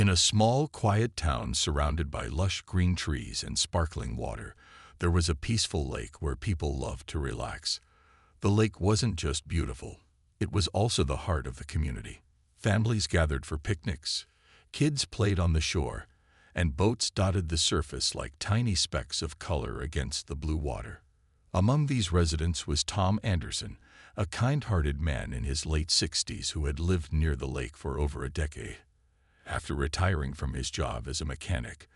In a small, quiet town surrounded by lush green trees and sparkling water, there was a peaceful lake where people loved to relax. The lake wasn't just beautiful, it was also the heart of the community. Families gathered for picnics, kids played on the shore, and boats dotted the surface like tiny specks of color against the blue water. Among these residents was Tom Anderson, a kind-hearted man in his late 60s who had lived near the lake for over a decade. After retiring from his job as a mechanic,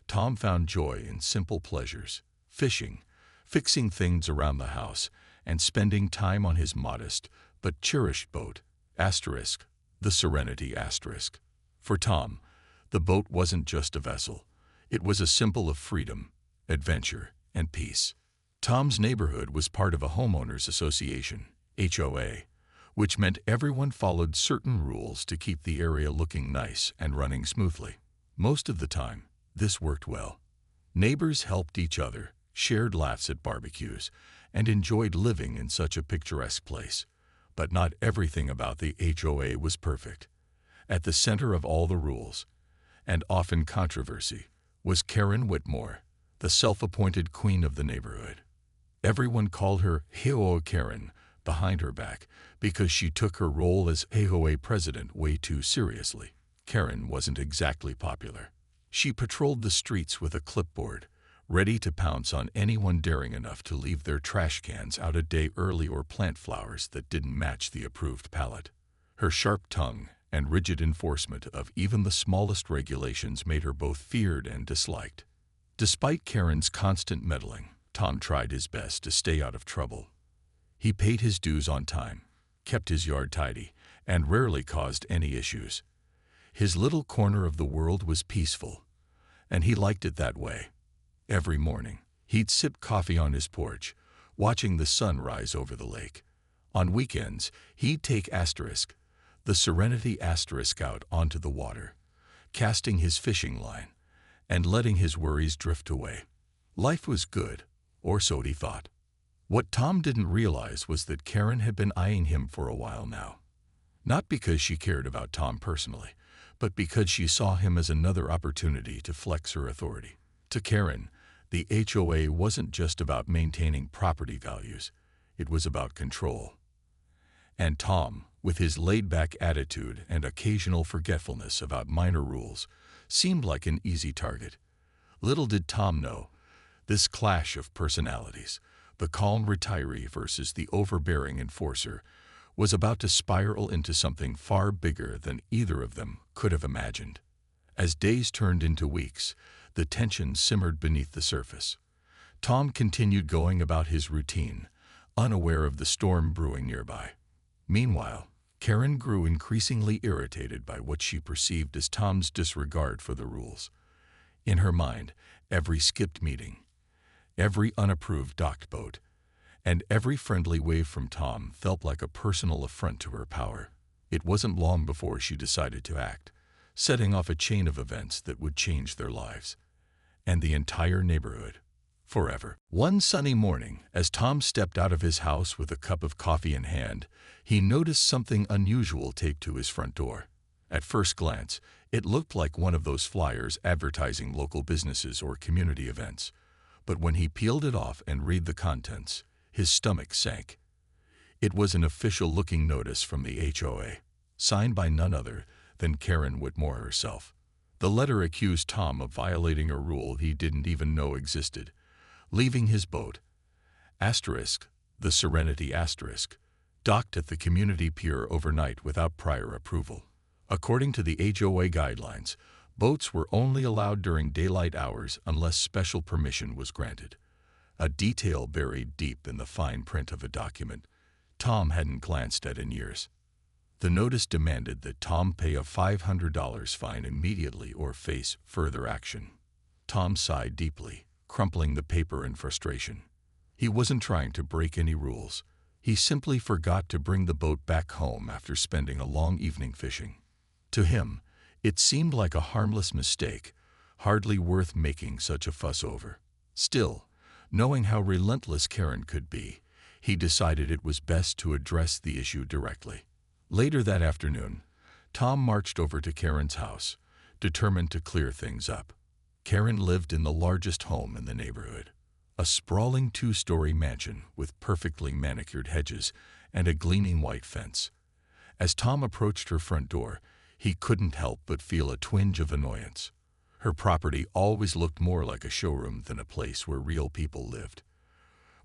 Tom found joy in simple pleasures: fishing, fixing things around the house, and spending time on his modest but cherished boat, the Serenity. For Tom, the boat wasn't just a vessel. It was a symbol of freedom, adventure, and peace. Tom's neighborhood was part of a homeowners association, HOA, which meant everyone followed certain rules to keep the area looking nice and running smoothly. Most of the time, this worked well. Neighbors helped each other, shared laughs at barbecues, and enjoyed living in such a picturesque place. But not everything about the HOA was perfect. At the center of all the rules, and often controversy, was Karen Whitmore, the self-appointed queen of the neighborhood. Everyone called her HOA Karen behind her back because she took her role as HOA president way too seriously. Karen wasn't exactly popular. She patrolled the streets with a clipboard, ready to pounce on anyone daring enough to leave their trash cans out a day early or plant flowers that didn't match the approved palette. Her sharp tongue and rigid enforcement of even the smallest regulations made her both feared and disliked. Despite Karen's constant meddling, Tom tried his best to stay out of trouble. He paid his dues on time, kept his yard tidy, and rarely caused any issues. His little corner of the world was peaceful, and he liked it that way. Every morning, he'd sip coffee on his porch, watching the sun rise over the lake. On weekends, he'd take the Serenity out onto the water, casting his fishing line and letting his worries drift away. Life was good, or so he thought. What Tom didn't realize was that Karen had been eyeing him for a while now. Not because she cared about Tom personally, but because she saw him as another opportunity to flex her authority. To Karen, the HOA wasn't just about maintaining property values, it was about control. And Tom, with his laid-back attitude and occasional forgetfulness about minor rules, seemed like an easy target. Little did Tom know, this clash of personalities, the calm retiree versus the overbearing enforcer, was about to spiral into something far bigger than either of them could have imagined. As days turned into weeks, the tension simmered beneath the surface. Tom continued going about his routine, unaware of the storm brewing nearby. Meanwhile, Karen grew increasingly irritated by what she perceived as Tom's disregard for the rules. In her mind, every skipped meeting, every unapproved docked boat, and every friendly wave from Tom felt like a personal affront to her power. It wasn't long before she decided to act, setting off a chain of events that would change their lives and the entire neighborhood forever. One sunny morning, as Tom stepped out of his house with a cup of coffee in hand, he noticed something unusual taped to his front door. At first glance, it looked like one of those flyers advertising local businesses or community events. But when he peeled it off and read the contents, his stomach sank. It was an official-looking notice from the HOA, signed by none other than Karen Whitmore herself. The letter accused Tom of violating a rule he didn't even know existed, leaving his boat, the Serenity docked at the community pier overnight without prior approval. According to the HOA guidelines, boats were only allowed during daylight hours unless special permission was granted, a detail buried deep in the fine print of a document Tom hadn't glanced at in years. The notice demanded that Tom pay a $500 fine immediately or face further action. Tom sighed deeply, crumpling the paper in frustration. He wasn't trying to break any rules. He simply forgot to bring the boat back home after spending a long evening fishing. To him, it seemed like a harmless mistake, hardly worth making such a fuss over. Still, knowing how relentless Karen could be, he decided it was best to address the issue directly. Later that afternoon, Tom marched over to Karen's house, determined to clear things up. Karen lived in the largest home in the neighborhood, a sprawling two-story mansion with perfectly manicured hedges and a gleaming white fence. As Tom approached her front door, he couldn't help but feel a twinge of annoyance. Her property always looked more like a showroom than a place where real people lived.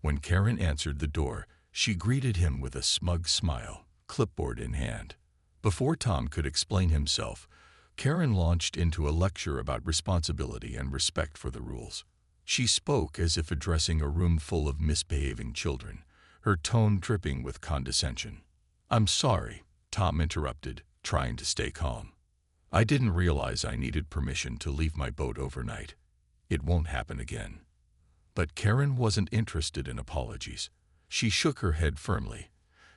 When Karen answered the door, she greeted him with a smug smile, clipboard in hand. Before Tom could explain himself, Karen launched into a lecture about responsibility and respect for the rules. She spoke as if addressing a room full of misbehaving children, her tone dripping with condescension. "I'm sorry," Tom interrupted, trying to stay calm. "I didn't realize I needed permission to leave my boat overnight. It won't happen again." But Karen wasn't interested in apologies. She shook her head firmly,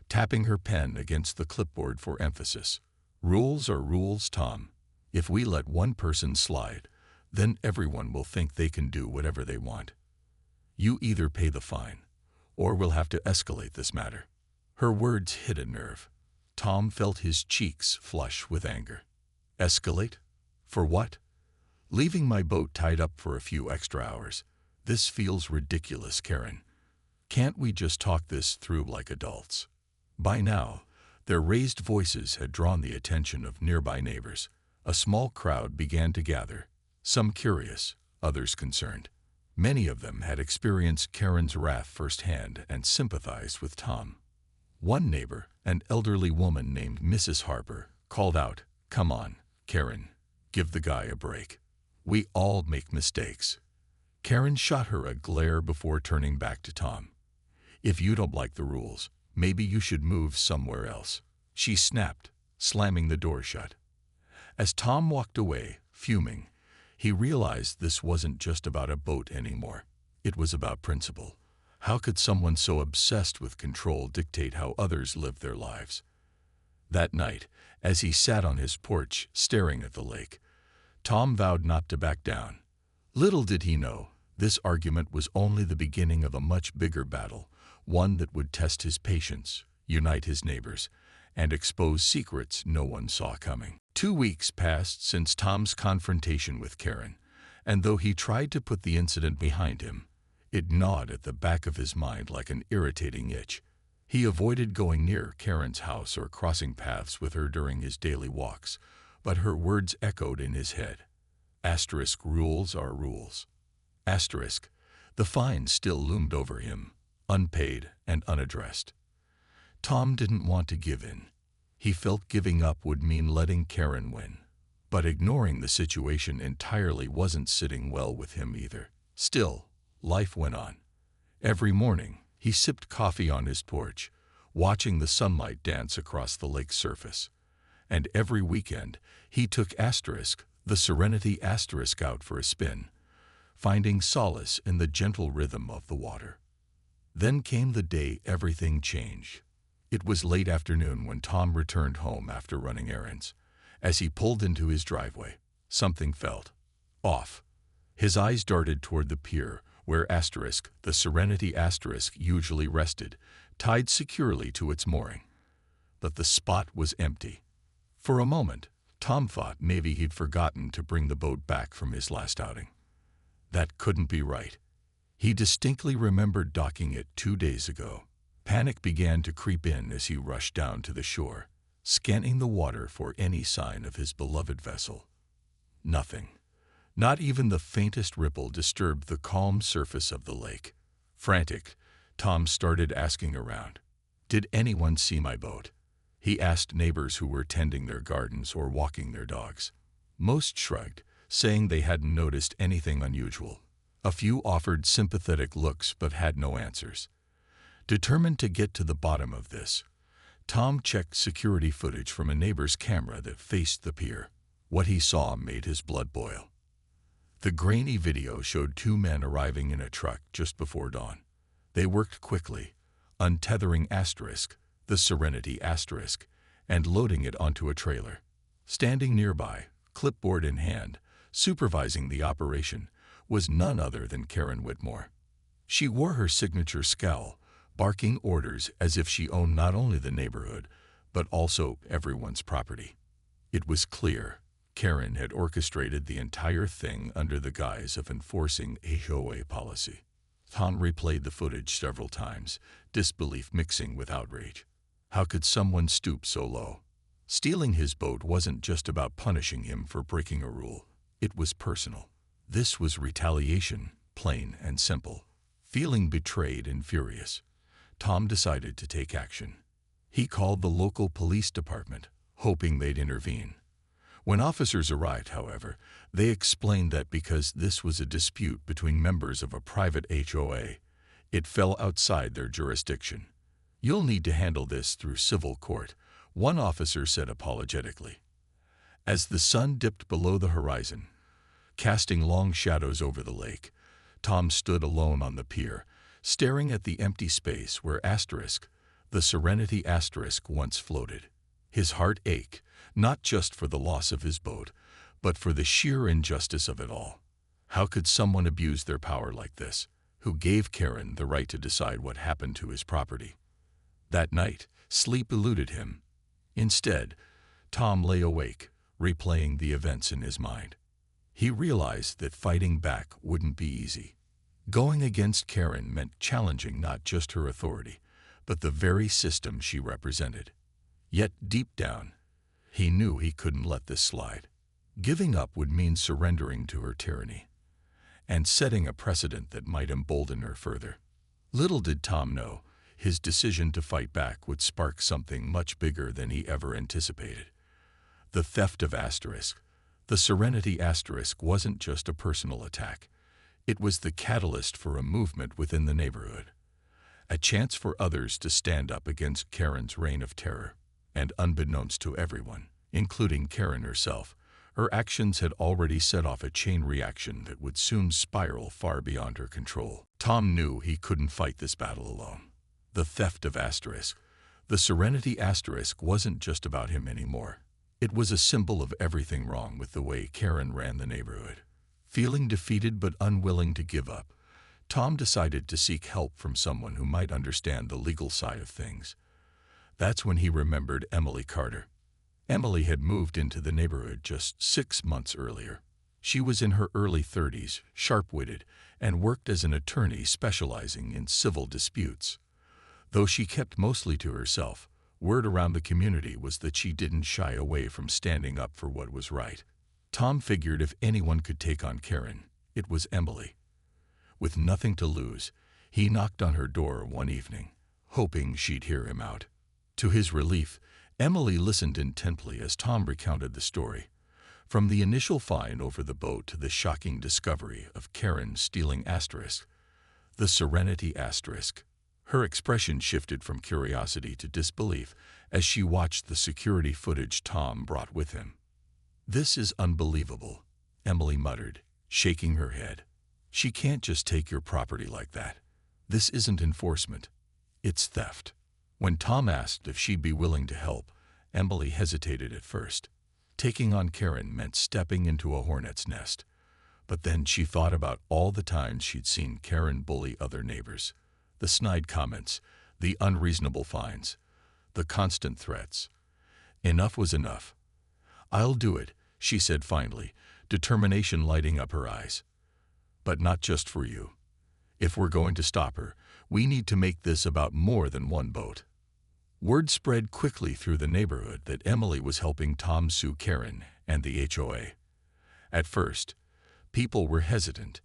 tapping her pen against the clipboard for emphasis. "Rules are rules, Tom. If we let one person slide, then everyone will think they can do whatever they want. You either pay the fine, or we'll have to escalate this matter." Her words hit a nerve. Tom felt his cheeks flush with anger. "Escalate? For what? Leaving my boat tied up for a few extra hours. This feels ridiculous, Karen. Can't we just talk this through like adults?" By now, their raised voices had drawn the attention of nearby neighbors. A small crowd began to gather, some curious, others concerned. Many of them had experienced Karen's wrath firsthand and sympathized with Tom. One neighbor, an elderly woman named Mrs. Harper, called out, "Come on, Karen, give the guy a break. We all make mistakes." Karen shot her a glare before turning back to Tom. "If you don't like the rules, maybe you should move somewhere else," she snapped, slamming the door shut. As Tom walked away, fuming, he realized this wasn't just about a boat anymore. It was about principle. How could someone so obsessed with control dictate how others lived their lives? That night, as he sat on his porch staring at the lake, Tom vowed not to back down. Little did he know, this argument was only the beginning of a much bigger battle, one that would test his patience, unite his neighbors, and expose secrets no one saw coming. 2 weeks passed since Tom's confrontation with Karen, and though he tried to put the incident behind him, it gnawed at the back of his mind like an irritating itch. He avoided going near Karen's house or crossing paths with her during his daily walks, but her words echoed in his head. Asterisk, rules are rules. Asterisk, the fine still loomed over him, unpaid and unaddressed. Tom didn't want to give in. He felt giving up would mean letting Karen win. But ignoring the situation entirely wasn't sitting well with him either. Still, life went on. Every morning, he sipped coffee on his porch, watching the sunlight dance across the lake's surface. And every weekend, he took the Serenity out for a spin, finding solace in the gentle rhythm of the water. Then came the day everything changed. It was late afternoon when Tom returned home after running errands. As he pulled into his driveway, something felt off. His eyes darted toward the pier where the Serenity usually rested, tied securely to its mooring. But the spot was empty. For a moment, Tom thought maybe he'd forgotten to bring the boat back from his last outing. That couldn't be right. He distinctly remembered docking it 2 days ago. Panic began to creep in as he rushed down to the shore, scanning the water for any sign of his beloved vessel. Nothing. Not even the faintest ripple disturbed the calm surface of the lake. Frantic, Tom started asking around. "Did anyone see my boat?" He asked neighbors who were tending their gardens or walking their dogs. Most shrugged, saying they hadn't noticed anything unusual. A few offered sympathetic looks but had no answers. Determined to get to the bottom of this, Tom checked security footage from a neighbor's camera that faced the pier. What he saw made his blood boil. The grainy video showed 2 men arriving in a truck just before dawn. They worked quickly, untethering the Serenity and loading it onto a trailer. Standing nearby, clipboard in hand, supervising the operation, was none other than Karen Whitmore. She wore her signature scowl, barking orders as if she owned not only the neighborhood, but also everyone's property. It was clear Karen had orchestrated the entire thing under the guise of enforcing HOA policy. Tom replayed the footage several times, disbelief mixing with outrage. How could someone stoop so low? Stealing his boat wasn't just about punishing him for breaking a rule. It was personal. This was retaliation, plain and simple. Feeling betrayed and furious, Tom decided to take action. He called the local police department, hoping they'd intervene. When officers arrived, however, they explained that because this was a dispute between members of a private HOA, it fell outside their jurisdiction. "You'll need to handle this through civil court," one officer said apologetically. As the sun dipped below the horizon, casting long shadows over the lake, Tom stood alone on the pier, staring at the empty space where the Serenity once floated. His heart ached, not just for the loss of his boat, but for the sheer injustice of it all. How could someone abuse their power like this? Who gave Karen the right to decide what happened to his property? That night, sleep eluded him. Instead, Tom lay awake, replaying the events in his mind. He realized that fighting back wouldn't be easy. Going against Karen meant challenging not just her authority, but the very system she represented. Yet deep down, he knew he couldn't let this slide. Giving up would mean surrendering to her tyranny, and setting a precedent that might embolden her further. Little did Tom know, his decision to fight back would spark something much bigger than he ever anticipated. The theft of the Serenity wasn't just a personal attack. It was the catalyst for a movement within the neighborhood. A chance for others to stand up against Karen's reign of terror. And unbeknownst to everyone, including Karen herself, her actions had already set off a chain reaction that would soon spiral far beyond her control. Tom knew he couldn't fight this battle alone. The theft of the Serenity wasn't just about him anymore. It was a symbol of everything wrong with the way Karen ran the neighborhood. Feeling defeated but unwilling to give up, Tom decided to seek help from someone who might understand the legal side of things. That's when he remembered Emily Carter. Emily had moved into the neighborhood just 6 months earlier. She was in her early 30s, sharp-witted, and worked as an attorney specializing in civil disputes. Though she kept mostly to herself, word around the community was that she didn't shy away from standing up for what was right. Tom figured if anyone could take on Karen, it was Emily. With nothing to lose, he knocked on her door one evening, hoping she'd hear him out. To his relief, Emily listened intently as Tom recounted the story. From the initial find over the boat to the shocking discovery of Karen stealing the Serenity her expression shifted from curiosity to disbelief as she watched the security footage Tom brought with him. "This is unbelievable," Emily muttered, shaking her head. "She can't just take your property like that. This isn't enforcement. It's theft." When Tom asked if she'd be willing to help, Emily hesitated at first. Taking on Karen meant stepping into a hornet's nest. But then she thought about all the times she'd seen Karen bully other neighbors. The snide comments, the unreasonable fines, the constant threats. Enough was enough. "I'll do it," she said finally, determination lighting up her eyes. "But not just for you. If we're going to stop her, we need to make this about more than one boat." Word spread quickly through the neighborhood that Emily was helping Tom sue Karen and the HOA. At first, people were hesitant.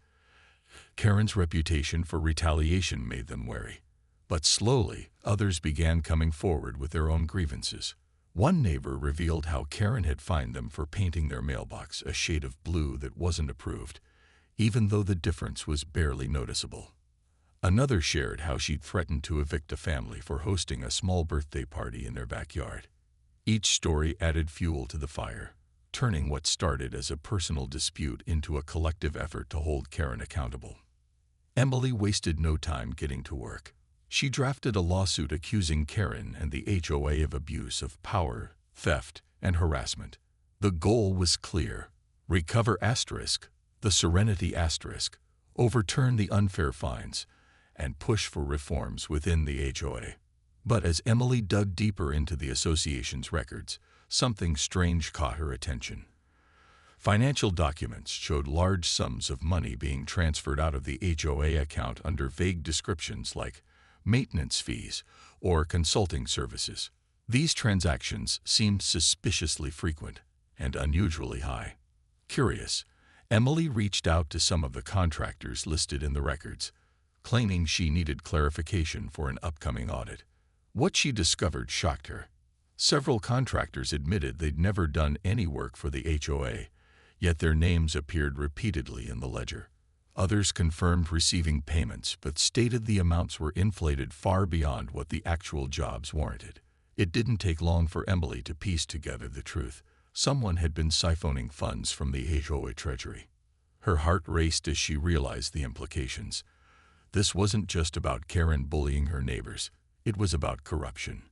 Karen's reputation for retaliation made them wary. But slowly, others began coming forward with their own grievances. One neighbor revealed how Karen had fined them for painting their mailbox a shade of blue that wasn't approved, even though the difference was barely noticeable. Another shared how she'd threatened to evict a family for hosting a small birthday party in their backyard. Each story added fuel to the fire, turning what started as a personal dispute into a collective effort to hold Karen accountable. Emily wasted no time getting to work. She drafted a lawsuit accusing Karen and the HOA of abuse of power, theft, and harassment. The goal was clear: recover the Serenity overturn the unfair fines, and push for reforms within the HOA. But as Emily dug deeper into the association's records, something strange caught her attention. Financial documents showed large sums of money being transferred out of the HOA account under vague descriptions like maintenance fees or consulting services. These transactions seemed suspiciously frequent and unusually high. Curious, Emily reached out to some of the contractors listed in the records, claiming she needed clarification for an upcoming audit. What she discovered shocked her. Several contractors admitted they'd never done any work for the HOA, yet their names appeared repeatedly in the ledger. Others confirmed receiving payments but stated the amounts were inflated far beyond what the actual jobs warranted. It didn't take long for Emily to piece together the truth. Someone had been siphoning funds from the HOA treasury. Her heart raced as she realized the implications. This wasn't just about Karen bullying her neighbors. It was about corruption.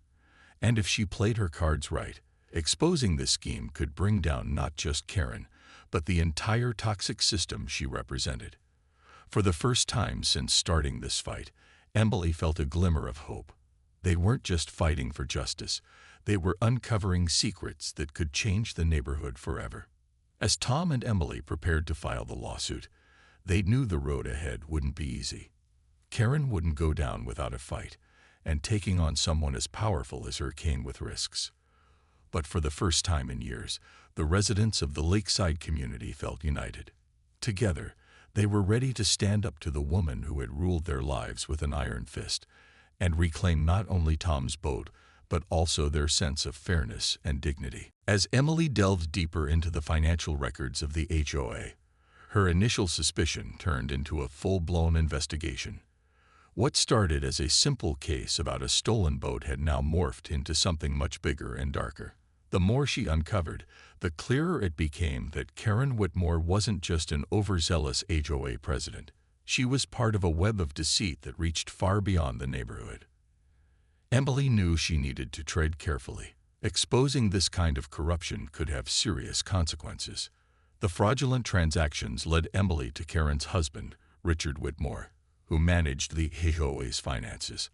And if she played her cards right, exposing this scheme could bring down not just Karen, but the entire toxic system she represented. For the first time since starting this fight, Emily felt a glimmer of hope. They weren't just fighting for justice. They were uncovering secrets that could change the neighborhood forever. As Tom and Emily prepared to file the lawsuit, they knew the road ahead wouldn't be easy. Karen wouldn't go down without a fight, and taking on someone as powerful as her came with risks. But for the first time in years, the residents of the lakeside community felt united. Together, they were ready to stand up to the woman who had ruled their lives with an iron fist and reclaim not only Tom's boat, but also their sense of fairness and dignity. As Emily delved deeper into the financial records of the HOA, her initial suspicion turned into a full-blown investigation. What started as a simple case about a stolen boat had now morphed into something much bigger and darker. The more she uncovered, the clearer it became that Karen Whitmore wasn't just an overzealous HOA president. She was part of a web of deceit that reached far beyond the neighborhood. Emily knew she needed to tread carefully. Exposing this kind of corruption could have serious consequences. The fraudulent transactions led Emily to Karen's husband, Richard Whitmore, who managed the HOA's finances.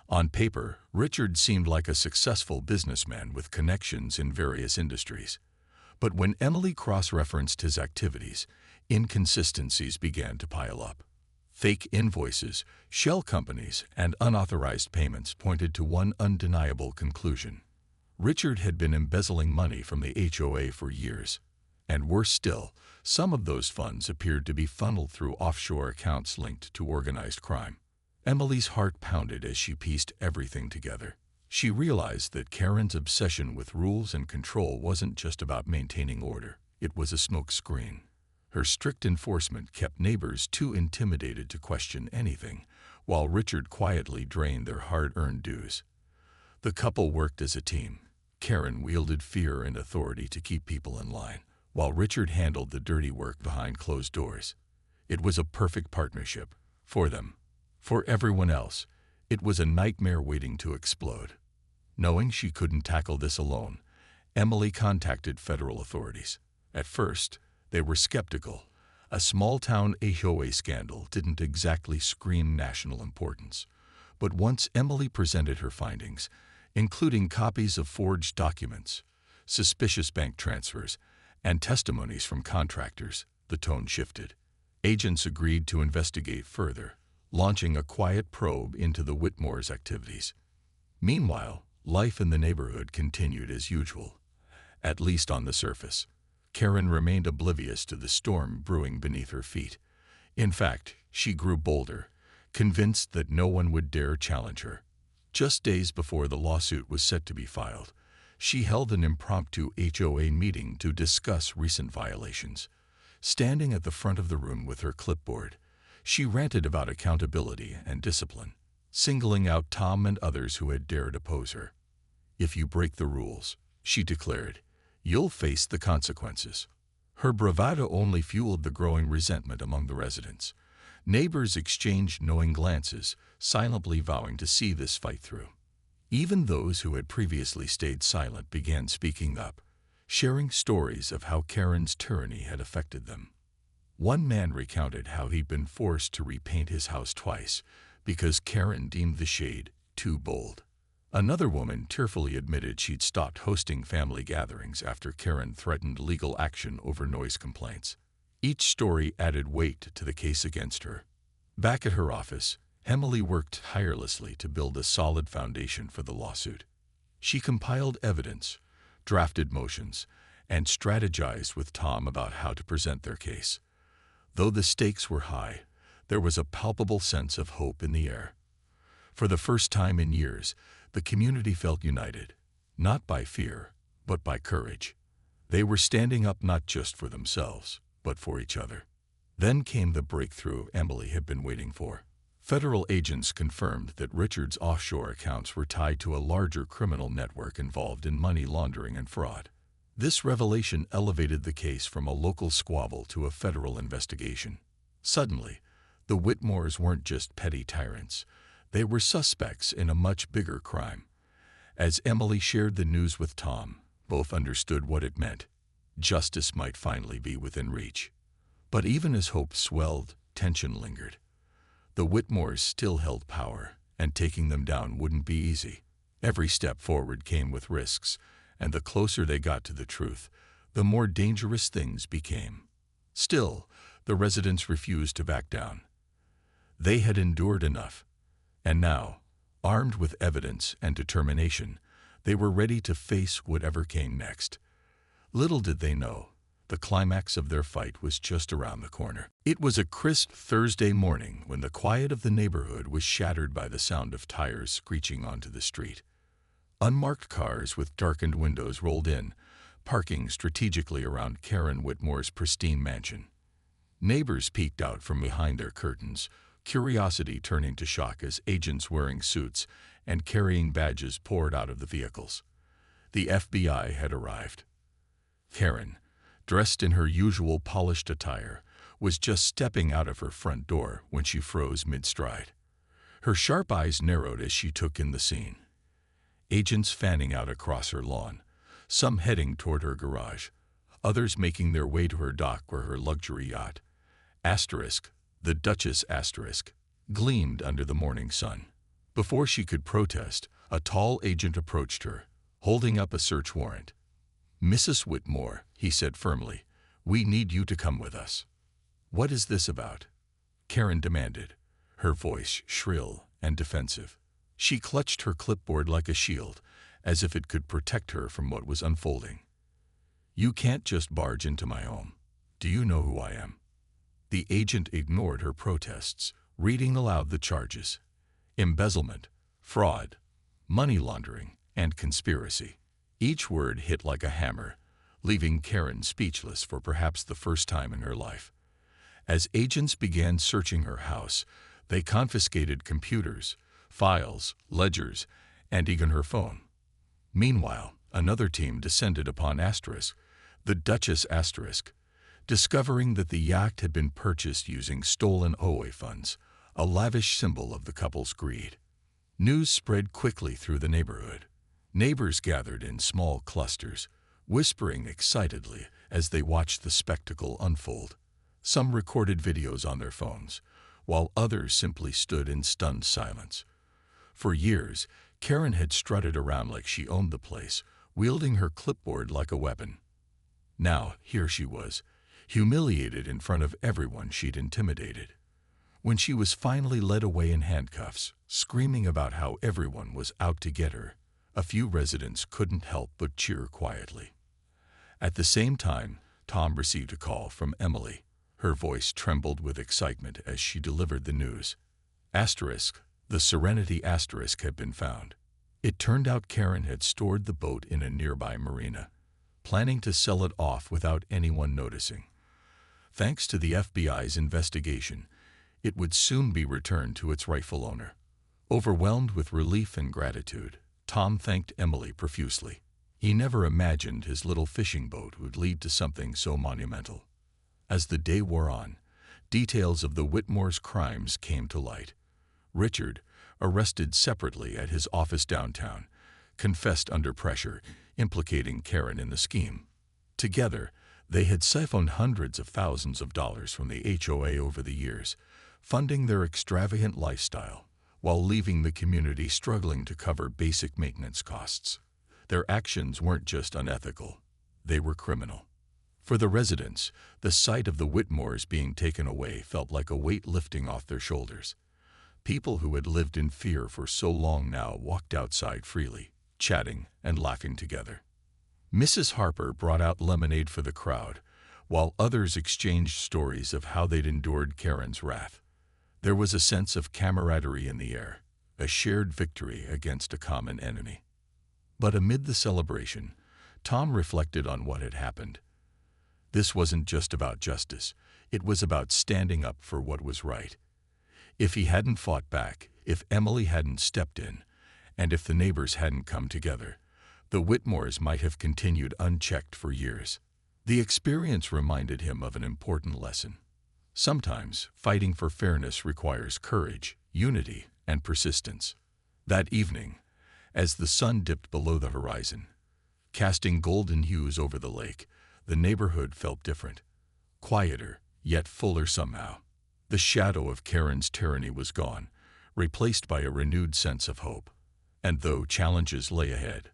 On paper, Richard seemed like a successful businessman with connections in various industries. But when Emily cross-referenced his activities, inconsistencies began to pile up. Fake invoices, shell companies, and unauthorized payments pointed to one undeniable conclusion. Richard had been embezzling money from the HOA for years. And worse still, some of those funds appeared to be funneled through offshore accounts linked to organized crime. Emily's heart pounded as she pieced everything together. She realized that Karen's obsession with rules and control wasn't just about maintaining order. It was a smokescreen. Her strict enforcement kept neighbors too intimidated to question anything, while Richard quietly drained their hard-earned dues. The couple worked as a team. Karen wielded fear and authority to keep people in line, while Richard handled the dirty work behind closed doors. It was a perfect partnership. For them. For everyone else, it was a nightmare waiting to explode. Knowing she couldn't tackle this alone, Emily contacted federal authorities. At first, they were skeptical. A small-town HOA scandal didn't exactly scream national importance. But once Emily presented her findings, including copies of forged documents, suspicious bank transfers, and testimonies from contractors, the tone shifted. Agents agreed to investigate further, launching a quiet probe into the Whitmores' activities. Meanwhile, life in the neighborhood continued as usual, at least on the surface. Karen remained oblivious to the storm brewing beneath her feet. In fact, she grew bolder, convinced that no one would dare challenge her. Just days before the lawsuit was set to be filed, she held an impromptu HOA meeting to discuss recent violations. Standing at the front of the room with her clipboard, she ranted about accountability and discipline, singling out Tom and others who had dared oppose her. "If you break the rules," she declared, "you'll face the consequences." Her bravado only fueled the growing resentment among the residents. Neighbors exchanged knowing glances, silently vowing to see this fight through. Even those who had previously stayed silent began speaking up, sharing stories of how Karen's tyranny had affected them. One man recounted how he'd been forced to repaint his house twice because Karen deemed the shade too bold. Another woman tearfully admitted she'd stopped hosting family gatherings after Karen threatened legal action over noise complaints. Each story added weight to the case against her. Back at her office, Emily worked tirelessly to build a solid foundation for the lawsuit. She compiled evidence, drafted motions, and strategized with Tom about how to present their case. Though the stakes were high, there was a palpable sense of hope in the air. For the first time in years, the community felt united, not by fear, but by courage. They were standing up not just for themselves, but for each other. Then came the breakthrough Emily had been waiting for. Federal agents confirmed that Richard's offshore accounts were tied to a larger criminal network involved in money laundering and fraud. This revelation elevated the case from a local squabble to a federal investigation. Suddenly, the Whitmores weren't just petty tyrants. They were suspects in a much bigger crime. As Emily shared the news with Tom, both understood what it meant. Justice might finally be within reach. But even as hope swelled, tension lingered. The Whitmores still held power, and taking them down wouldn't be easy. Every step forward came with risks, and the closer they got to the truth, the more dangerous things became. Still, the residents refused to back down. They had endured enough, and now, armed with evidence and determination, they were ready to face whatever came next. Little did they know, the climax of their fight was just around the corner. It was a crisp Thursday morning when the quiet of the neighborhood was shattered by the sound of tires screeching onto the street. Unmarked cars with darkened windows rolled in, parking strategically around Karen Whitmore's pristine mansion. Neighbors peeked out from behind their curtains, curiosity turning to shock as agents wearing suits and carrying badges poured out of the vehicles. The FBI had arrived. Karen, dressed in her usual polished attire, was just stepping out of her front door when she froze mid-stride. Her sharp eyes narrowed as she took in the scene. Agents fanning out across her lawn, some heading toward her garage, others making their way to her dock where her luxury yacht, the Duchess gleamed under the morning sun. Before she could protest, a tall agent approached her, holding up a search warrant. "Mrs. Whitmore," he said firmly, "we need you to come with us." "What is this about?" Karen demanded, her voice shrill and defensive. She clutched her clipboard like a shield, as if it could protect her from what was unfolding. "You can't just barge into my home. Do you know who I am?" The agent ignored her protests, reading aloud the charges: embezzlement, fraud, money laundering, and conspiracy. Each word hit like a hammer, leaving Karen speechless for perhaps the first time in her life. As agents began searching her house, they confiscated computers, files, ledgers, and even her phone. Meanwhile, another team descended upon the Duchess discovering that the yacht had been purchased using stolen HOA funds, a lavish symbol of the couple's greed. News spread quickly through the neighborhood. Neighbors gathered in small clusters, whispering excitedly as they watched the spectacle unfold. Some recorded videos on their phones, while others simply stood in stunned silence. For years, Karen had strutted around like she owned the place, wielding her clipboard like a weapon. Now, here she was, humiliated in front of everyone she'd intimidated. When she was finally led away in handcuffs, screaming about how everyone was out to get her, a few residents couldn't help but cheer quietly. At the same time, Tom received a call from Emily. Her voice trembled with excitement as she delivered the news. The Serenity had been found. It turned out Karen had stored the boat in a nearby marina, planning to sell it off without anyone noticing. Thanks to the FBI's investigation, it would soon be returned to its rightful owner. Overwhelmed with relief and gratitude, Tom thanked Emily profusely. He never imagined his little fishing boat would lead to something so monumental. As the day wore on, details of the Whitmores' crimes came to light. Richard, arrested separately at his office downtown, confessed under pressure, implicating Karen in the scheme. Together, they had siphoned hundreds of thousands of dollars from the HOA over the years, funding their extravagant lifestyle, while leaving the community struggling to cover basic maintenance costs. Their actions weren't just unethical, they were criminal. For the residents, the sight of the Whitmores being taken away felt like a weight lifting off their shoulders. People who had lived in fear for so long now walked outside freely, chatting and laughing together. Mrs. Harper brought out lemonade for the crowd, while others exchanged stories of how they'd endured Karen's wrath. There was a sense of camaraderie in the air, a shared victory against a common enemy. But amid the celebration, Tom reflected on what had happened. This wasn't just about justice, it was about standing up for what was right. If he hadn't fought back, if Emily hadn't stepped in, and if the neighbors hadn't come together, the Whitmores might have continued unchecked for years. The experience reminded him of an important lesson. Sometimes, fighting for fairness requires courage, unity, and persistence. That evening, as the sun dipped below the horizon, casting golden hues over the lake, the neighborhood felt different, quieter, yet fuller somehow. The shadow of Karen's tyranny was gone, replaced by a renewed sense of hope. And though challenges lay ahead,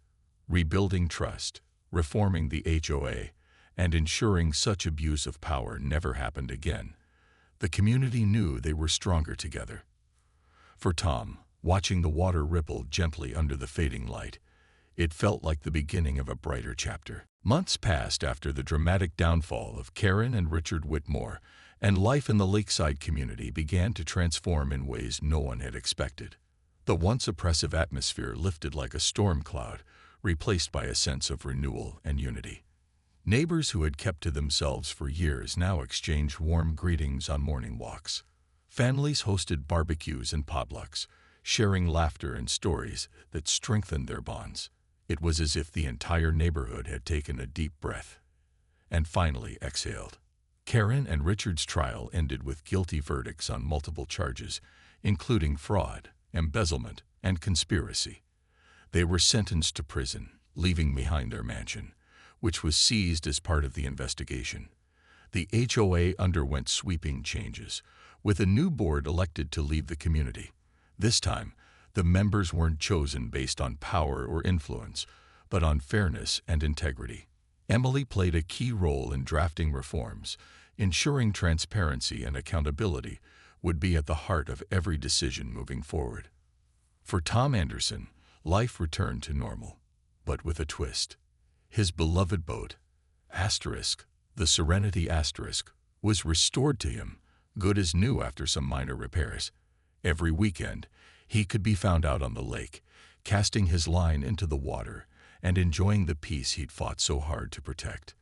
rebuilding trust, reforming the HOA, and ensuring such abuse of power never happened again, the community knew they were stronger together. For Tom, watching the water ripple gently under the fading light, it felt like the beginning of a brighter chapter. Months passed after the dramatic downfall of Karen and Richard Whitmore, and life in the lakeside community began to transform in ways no one had expected. The once oppressive atmosphere lifted like a storm cloud, replaced by a sense of renewal and unity. Neighbors who had kept to themselves for years now exchanged warm greetings on morning walks. Families hosted barbecues and potlucks, sharing laughter and stories that strengthened their bonds. It was as if the entire neighborhood had taken a deep breath and finally exhaled. Karen and Richard's trial ended with guilty verdicts on multiple charges, including fraud, embezzlement, and conspiracy. They were sentenced to prison, leaving behind their mansion, which was seized as part of the investigation. The HOA underwent sweeping changes, with a new board elected to lead the community. This time, the members weren't chosen based on power or influence, but on fairness and integrity. Emily played a key role in drafting reforms, ensuring transparency and accountability would be at the heart of every decision moving forward. For Tom Anderson, life returned to normal, but with a twist. His beloved boat, the Serenity was restored to him, good as new after some minor repairs. Every weekend, he could be found out on the lake, casting his line into the water and enjoying the peace he'd fought so hard to protect.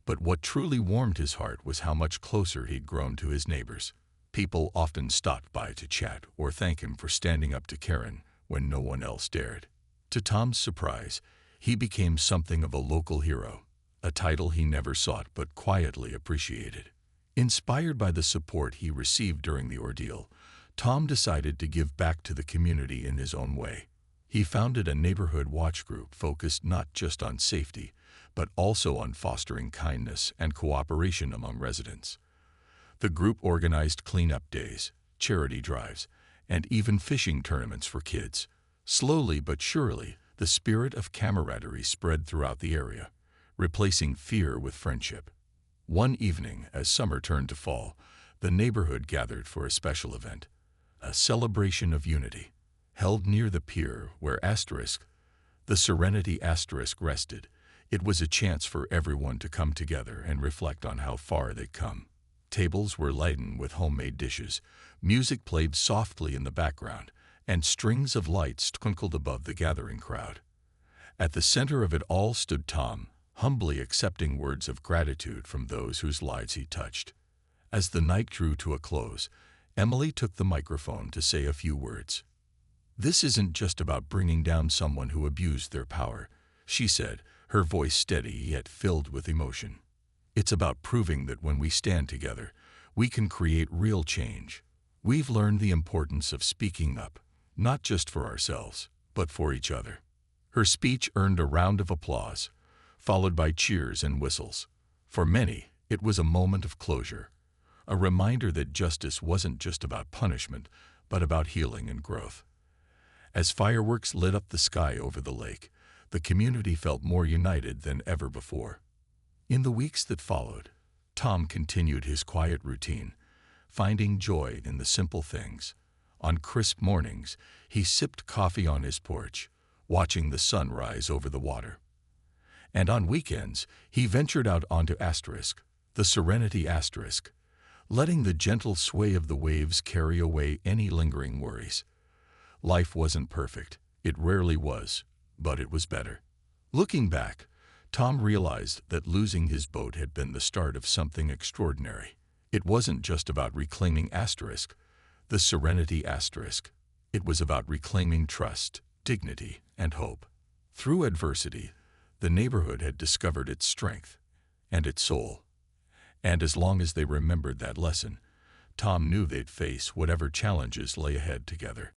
But what truly warmed his heart was how much closer he'd grown to his neighbors. People often stopped by to chat or thank him for standing up to Karen when no one else dared. To Tom's surprise, he became something of a local hero, a title he never sought but quietly appreciated. Inspired by the support he received during the ordeal, Tom decided to give back to the community in his own way. He founded a neighborhood watch group focused not just on safety, but also on fostering kindness and cooperation among residents. The group organized cleanup days, charity drives, and even fishing tournaments for kids. Slowly but surely, the spirit of camaraderie spread throughout the area, replacing fear with friendship. One evening, as summer turned to fall, the neighborhood gathered for a special event, a celebration of unity. Held near the pier where the Serenity rested, it was a chance for everyone to come together and reflect on how far they'd come. Tables were lightened with homemade dishes, music played softly in the background, and strings of lights twinkled above the gathering crowd. At the center of it all stood Tom, humbly accepting words of gratitude from those whose lives he touched. As the night drew to a close, Emily took the microphone to say a few words. "This isn't just about bringing down someone who abused their power," she said, her voice steady yet filled with emotion. "It's about proving that when we stand together, we can create real change. We've learned the importance of speaking up, not just for ourselves, but for each other." Her speech earned a round of applause, followed by cheers and whistles. For many, it was a moment of closure, a reminder that justice wasn't just about punishment, but about healing and growth. As fireworks lit up the sky over the lake, the community felt more united than ever before. In the weeks that followed, Tom continued his quiet routine, finding joy in the simple things. On crisp mornings, he sipped coffee on his porch, watching the sun rise over the water. And on weekends, he ventured out onto the Serenity, letting the gentle sway of the waves carry away any lingering worries. Life wasn't perfect, it rarely was, but it was better. Looking back, Tom realized that losing his boat had been the start of something extraordinary. It wasn't just about reclaiming the Serenity. It was about reclaiming trust, dignity, and hope. Through adversity, the neighborhood had discovered its strength and its soul. And as long as they remembered that lesson, Tom knew they'd face whatever challenges lay ahead together.